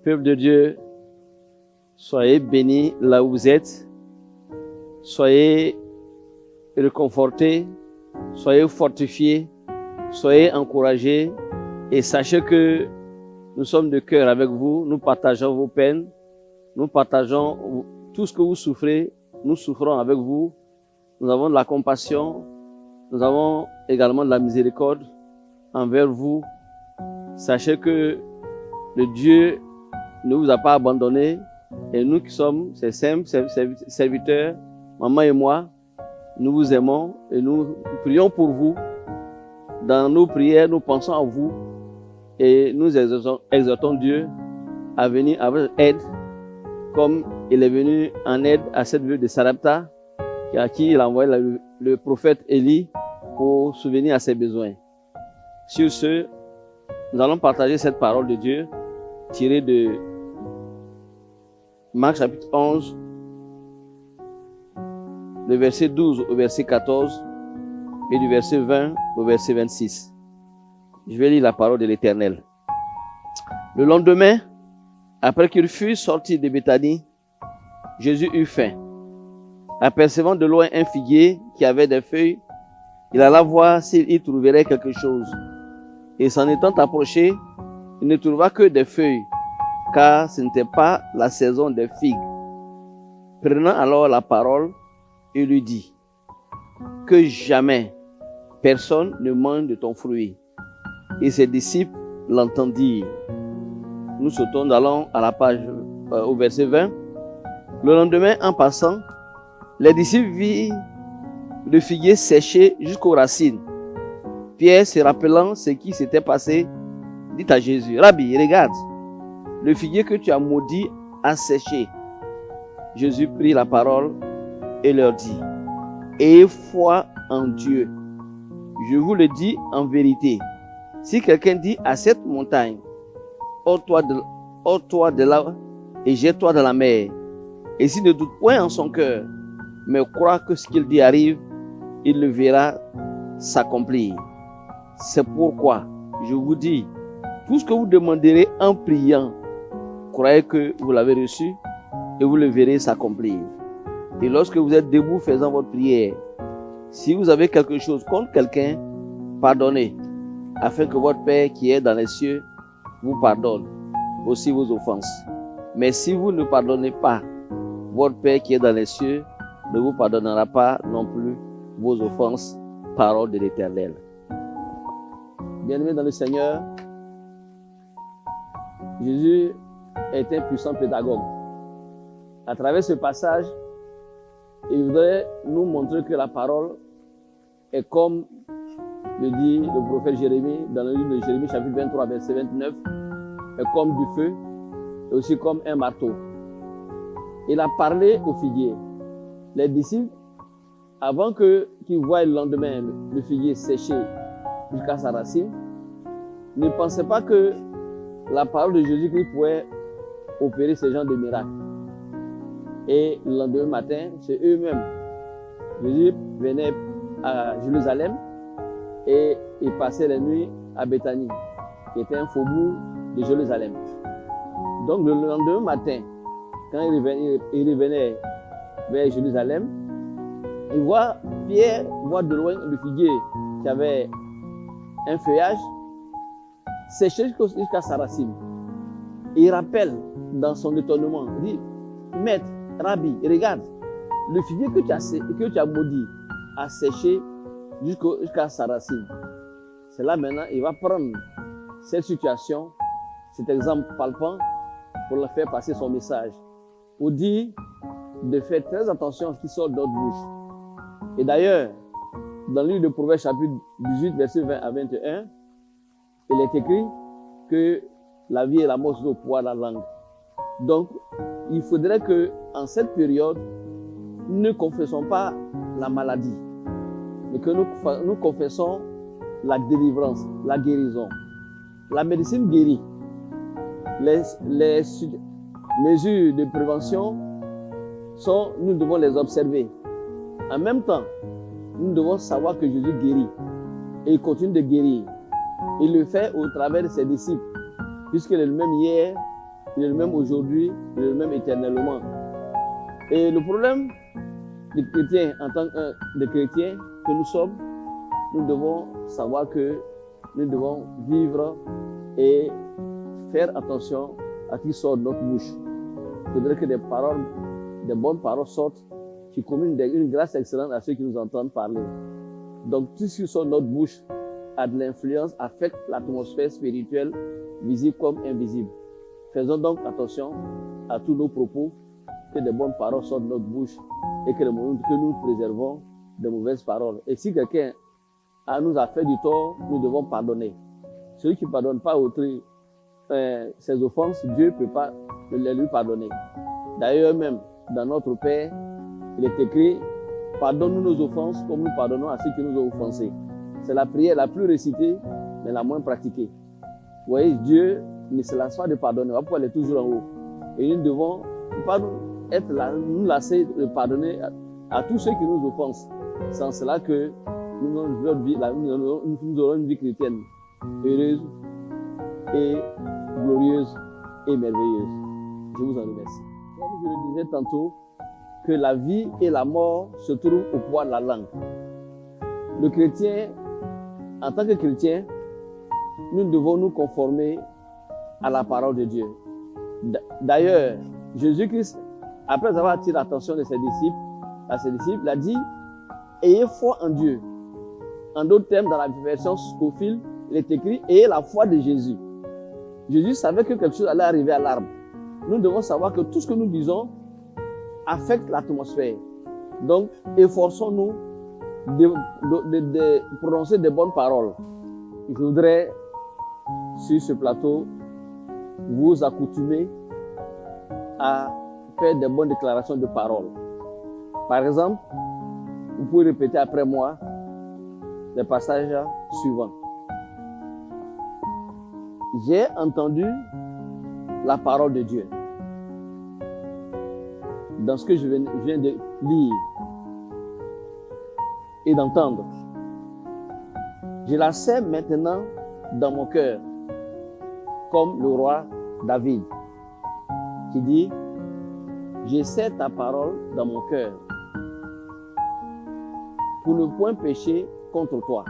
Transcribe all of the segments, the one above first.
Peuple de Dieu, soyez bénis là où vous êtes. Soyez réconfortés, soyez fortifiés, soyez encouragés et sachez que nous sommes de cœur avec vous. Nous partageons vos peines, nous partageons tout ce que vous souffrez, nous souffrons avec vous. Nous avons de la compassion, nous avons également de la miséricorde envers vous. Sachez que le Dieu ne vous a pas abandonné et nous qui sommes ses simples serviteurs, maman et moi, nous vous aimons et nous prions pour vous. Dans nos prières, nous pensons à vous et nous exhortons Dieu à venir à votre aide comme il est venu en aide à cette veuve de Sarepta à qui il a envoyé le prophète Élie pour subvenir à ses besoins. Sur ce, nous allons partager cette parole de Dieu tirée de Marc chapitre 11, le verset 12 au verset 14 et du verset 20 au verset 26. Je vais lire la parole de l'Éternel. Le lendemain, après qu'il fut sorti de Béthanie, Jésus eut faim. Apercevant de loin un figuier qui avait des feuilles, il alla voir s'il y trouverait quelque chose. Et s'en étant approché, il ne trouva que des feuilles, car ce n'était pas la saison des figues. Prenant alors la parole, il lui dit: que jamais personne ne mange de ton fruit. Et ses disciples l'entendirent. Nous sautons, allons à la page au verset 20. Le lendemain, en passant, les disciples virent le figuier séché jusqu'aux racines. Pierre, se rappelant ce qui s'était passé, dit à Jésus: Rabbi, regarde, le figuier que tu as maudit a séché. Jésus prit la parole et leur dit: ayez foi en Dieu. Je vous le dis en vérité, si quelqu'un dit à cette montagne: ôte-toi de là et jette-toi dans la mer, et s'il ne doute point en son cœur, mais croit que ce qu'il dit arrive, il le verra s'accomplir. C'est pourquoi je vous dis, tout ce que vous demanderez en priant, croyez que vous l'avez reçu et vous le verrez s'accomplir. Et lorsque vous êtes debout faisant votre prière, si vous avez quelque chose contre quelqu'un, pardonnez, afin que votre Père qui est dans les cieux vous pardonne aussi vos offenses. Mais si vous ne pardonnez pas, votre Père qui est dans les cieux ne vous pardonnera pas non plus vos offenses. Parole de l'Éternel. Bien-aimés dans le Seigneur, Jésus est un puissant pédagogue. À travers ce passage, il voudrait nous montrer que la parole est comme le dit le prophète Jérémie dans le livre de Jérémie chapitre 23 verset 29, est comme du feu et aussi comme un marteau. Il a parlé au figuier. Les disciples, avant qu'ils voient le lendemain le figuier séché jusqu'à sa racine, ne pensaient pas que la parole de Jésus-Christ pouvait opérer ce genre de miracle. Et le lendemain matin, c'est eux-mêmes. Jésus venait à Jérusalem et il passait la nuit à Béthanie, qui était un faubourg de Jérusalem. Donc le lendemain matin, quand il revenait vers Jérusalem, Pierre voit de loin le figuier qui avait un feuillage séché jusqu'à sa racine. Et il rappelle dans son étonnement, il dit: Maître, Rabbi, regarde, le figuier que tu as maudit a séché jusqu'à sa racine. C'est là maintenant, il va prendre cette situation, cet exemple palpant, pour leur faire passer son message. Pour dire de faire très attention à ce qui sort de notre bouche. Et d'ailleurs, dans le livre de Proverbes chapitre 18, verset 20 à 21, il est écrit que la vie et la mort sont au pouvoir de la langue. Donc, il faudrait que, en cette période, nous ne confessons pas la maladie, mais que nous confessons la délivrance, la guérison. La médecine guérit. Les mesures de prévention nous devons les observer. En même temps, nous devons savoir que Jésus guérit. Et il continue de guérir. Il le fait au travers de ses disciples. Puisqu'il est le même hier, il est le même aujourd'hui, il est le même éternellement. Et le problème des chrétiens, en tant que chrétiens que nous sommes, nous devons savoir que nous devons vivre et faire attention à ce qui sort de notre bouche. Il faudrait que des bonnes paroles sortent qui communiquent une grâce excellente à ceux qui nous entendent parler. Donc tout ce qui sort de notre bouche a de l'influence, affecte l'atmosphère spirituelle, visible comme invisible. Faisons donc attention à tous nos propos, que des bonnes paroles sortent de notre bouche et que nous préservons de mauvaises paroles. Et si quelqu'un nous a fait du tort, nous devons pardonner. Celui qui ne pardonne pas autrui ses offenses, Dieu ne peut pas les lui pardonner. D'ailleurs même, dans notre Père, il est écrit, pardonne-nous nos offenses comme nous pardonnons à ceux qui nous ont offensés. C'est la prière la plus récitée, mais la moins pratiquée. Vous voyez, Dieu ne se lasse pas de pardonner. Pourquoi il est toujours en haut? Et nous devons pas être là, nous lasser de pardonner à tous ceux qui nous offensent. C'est en cela que nous aurons une vie chrétienne heureuse et glorieuse et merveilleuse. Je vous en remercie. Comme je le disais tantôt, que la vie et la mort se trouvent au pouvoir de la langue. Le chrétien, en tant que chrétien, nous devons nous conformer à la parole de Dieu. D'ailleurs, Jésus-Christ, après avoir attiré l'attention de ses disciples, a dit, ayez foi en Dieu. En d'autres termes, dans la version Scofield, il est écrit, ayez la foi de Jésus. Jésus savait que quelque chose allait arriver à l'arbre. Nous devons savoir que tout ce que nous disons affecte l'atmosphère. Donc, efforçons-nous de prononcer des bonnes paroles. Je voudrais, sur ce plateau, vous accoutumer à faire des bonnes déclarations de paroles. Par exemple, vous pouvez répéter après moi les passages suivants. J'ai entendu la parole de Dieu dans ce que je viens de lire et d'entendre. Je la sais maintenant dans mon cœur, comme le roi David, qui dit, je sais ta parole dans mon cœur, pour ne point pécher contre toi.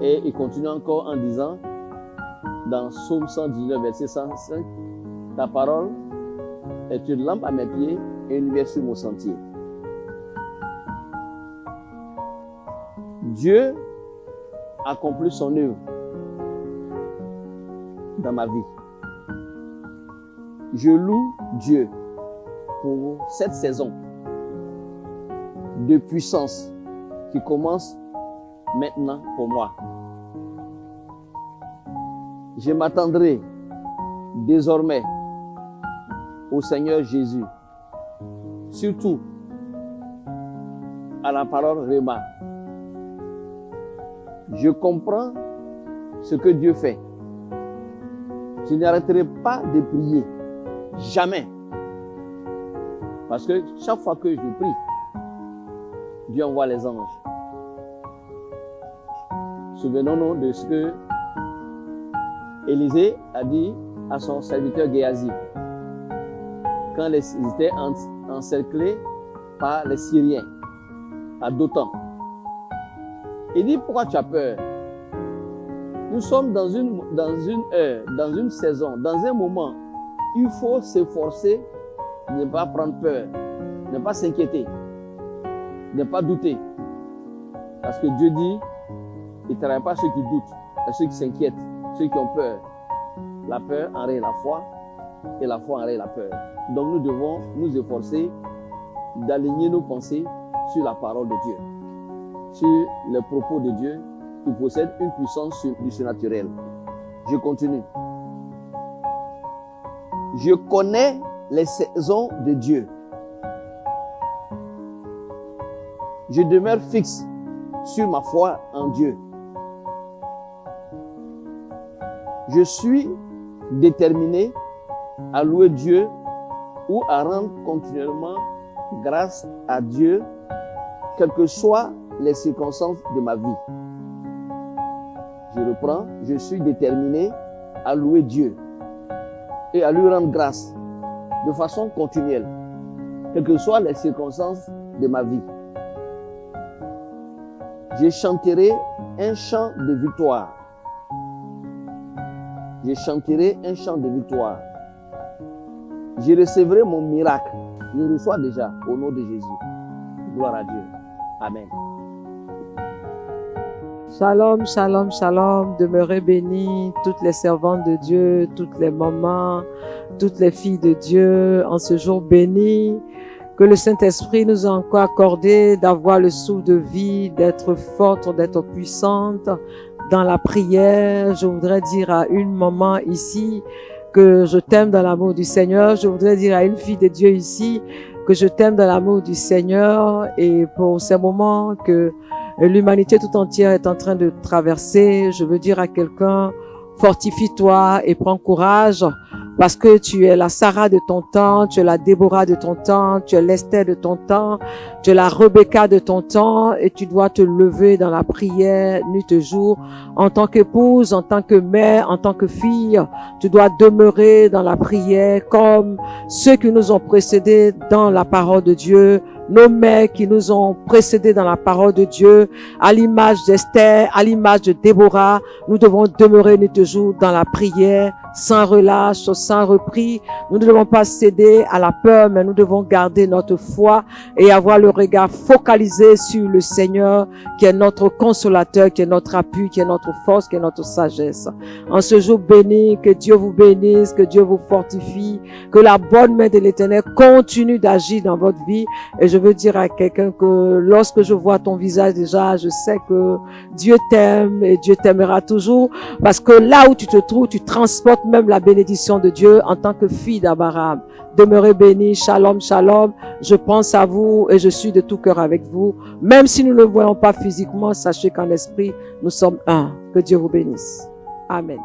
Et il continue encore en disant, dans Psaume 119, verset 105, ta parole est une lampe à mes pieds et une lumière sur mon sentier. Dieu accomplit son œuvre dans ma vie. Je loue Dieu pour cette saison de puissance qui commence maintenant pour moi. Je m'attendrai désormais au Seigneur Jésus, surtout à la parole Réma. Je comprends ce que Dieu fait. Je n'arrêterai pas de prier, jamais. Parce que chaque fois que je prie, Dieu envoie les anges. Souvenons-nous de ce que Élisée a dit à son serviteur Géasi quand ils étaient encerclés par les Syriens à Dothan. Il dit, pourquoi tu as peur? Nous sommes dans une heure, dans une saison, dans un moment. Il faut s'efforcer de ne pas prendre peur, de ne pas s'inquiéter, de ne pas douter. Parce que Dieu dit, il ne travaille pas ceux qui doutent, à ceux qui s'inquiètent, ceux qui ont peur. La peur enraye la foi et la foi enraye la peur. Donc nous devons nous efforcer d'aligner nos pensées sur la parole de Dieu, sur les propos de Dieu qui possèdent une puissance du surnaturel. Je continue. Je connais les saisons de Dieu. Je demeure fixe sur ma foi en Dieu. Je suis déterminé à louer Dieu ou à rendre continuellement grâce à Dieu, quelles que soient les circonstances de ma vie. Je reprends, je suis déterminé à louer Dieu et à lui rendre grâce de façon continuelle, quelles que soient les circonstances de ma vie. Je chanterai un chant de victoire. Je chanterai un chant de victoire. Je recevrai mon miracle. Je le reçois déjà au nom de Jésus. Gloire à Dieu. Amen. Shalom, shalom, shalom. Demeurez bénis, toutes les servantes de Dieu, toutes les mamans, toutes les filles de Dieu, en ce jour béni, que le Saint-Esprit nous a encore accordé d'avoir le souffle de vie, d'être forte, d'être puissante dans la prière. Je voudrais dire à une maman ici que je t'aime dans l'amour du Seigneur. Je voudrais dire à une fille de Dieu ici que je t'aime dans l'amour du Seigneur, et pour ces moments que l'humanité tout entière est en train de traverser, je veux dire à quelqu'un, fortifie-toi et prends courage, parce que tu es la Sarah de ton temps, tu es la Déborah de ton temps, tu es l'Esther de ton temps, tu es la Rebecca de ton temps, et tu dois te lever dans la prière nuit et jour. En tant qu'épouse, en tant que mère, en tant que fille, tu dois demeurer dans la prière comme ceux qui nous ont précédés dans la parole de Dieu, nos mères qui nous ont précédés dans la parole de Dieu, à l'image d'Esther, à l'image de Déborah. Nous devons demeurer nuit et jour dans la prière, sans relâche, sans repris. Nous ne devons pas céder à la peur, mais nous devons garder notre foi et avoir le regard focalisé sur le Seigneur, qui est notre consolateur, qui est notre appui, qui est notre force, qui est notre sagesse. En ce jour béni, que Dieu vous bénisse, que Dieu vous fortifie, que la bonne main de l'Éternel continue d'agir dans votre vie. Et je veux dire à quelqu'un que lorsque je vois ton visage déjà, je sais que Dieu t'aime et Dieu t'aimera toujours, parce que là où tu te trouves, tu transportes même la bénédiction de Dieu en tant que fille d'Abraham. Demeurez bénis, shalom, shalom. Je pense à vous et je suis de tout cœur avec vous. Même si nous ne le voyons pas physiquement, sachez qu'en esprit, nous sommes un. Que Dieu vous bénisse. Amen.